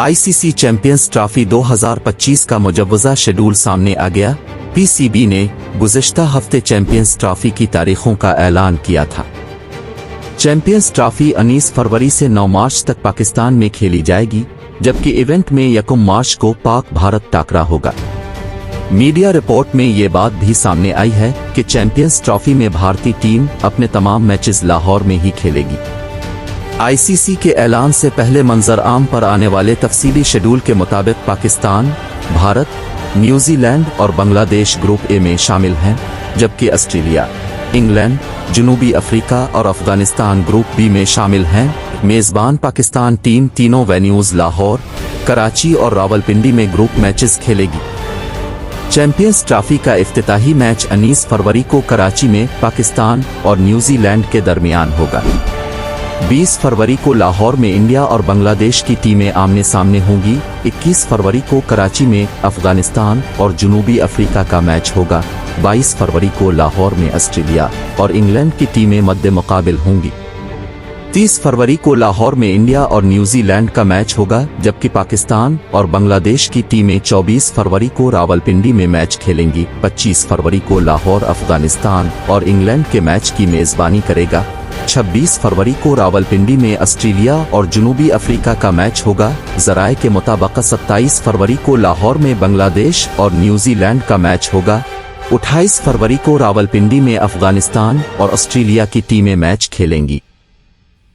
ICC champions trophy 2025 का मुजव्वज़ा schedule सामने आ गया। पीसीबी ने गुज़िश्ता हफ्ते चैंपियंस ट्रॉफी की तारीखों का ऐलान किया था। चैंपियंस ट्रॉफी 19 फरवरी से 9 मार्च तक पाकिस्तान में खेली जाएगी, जबकि इवेंट में 1 मार्च को पाक भारत टाकरा होगा। मीडिया रिपोर्ट में ये बात भी सामने आई है कि चैंपियंस ट्रॉफी में भारतीय टीम अपने तमाम मैचेस लाहौर में ही खेलेगी। आईसीसी के ऐलान से पहले मंजर आम पर आने वाले तफसीली शेड्यूल के मुताबिक पाकिस्तान, भारत, न्यूजीलैंड और बांग्लादेश ग्रुप ए में शामिल हैं, जबकि ऑस्ट्रेलिया, इंग्लैंड, जनूबी अफ्रीका और अफगानिस्तान ग्रुप बी में शामिल हैं। मेजबान पाकिस्तान टीम तीनों वेन्यूज लाहौर, कराची और रावलपिंडी में ग्रुप मैचेस खेलेगी। चैंपियंस ट्रॉफी का इफ्तिताही मैच 19 फरवरी को कराची में पाकिस्तान और न्यूजीलैंड के दरमियान होगा। 20 फरवरी को लाहौर में इंडिया और बांग्लादेश की टीमें आमने सामने होंगी। 21 फरवरी को कराची में अफगानिस्तान और जनूबी अफ्रीका का मैच होगा। 22 फरवरी को लाहौर में ऑस्ट्रेलिया और इंग्लैंड की टीमें मद्दे मुकाबिल होंगी। 30 फरवरी को लाहौर में इंडिया और न्यूजीलैंड का मैच होगा, जबकि पाकिस्तान और बांग्लादेश की टीमें 24 फरवरी को रावलपिंडी में मैच खेलेंगी। 25 फरवरी को लाहौर अफगानिस्तान और इंग्लैंड के मैच की मेजबानी करेगा। 26 फरवरी को रावलपिंडी में ऑस्ट्रेलिया और जनूबी अफ्रीका का मैच होगा। ज़राए के मुताबिक 27 फरवरी को लाहौर में बांग्लादेश और न्यूजीलैंड का मैच होगा। 28 फरवरी को रावलपिंडी में अफगानिस्तान और ऑस्ट्रेलिया की टीमें मैच खेलेंगी।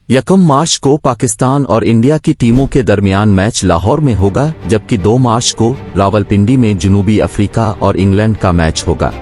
1 मार्च को पाकिस्तान और इंडिया की टीमों के दरमियान मैच लाहौर में होगा, जबकि 2 मार्च को रावलपिंडी में जनूबी अफ्रीका और इंग्लैंड का मैच होगा।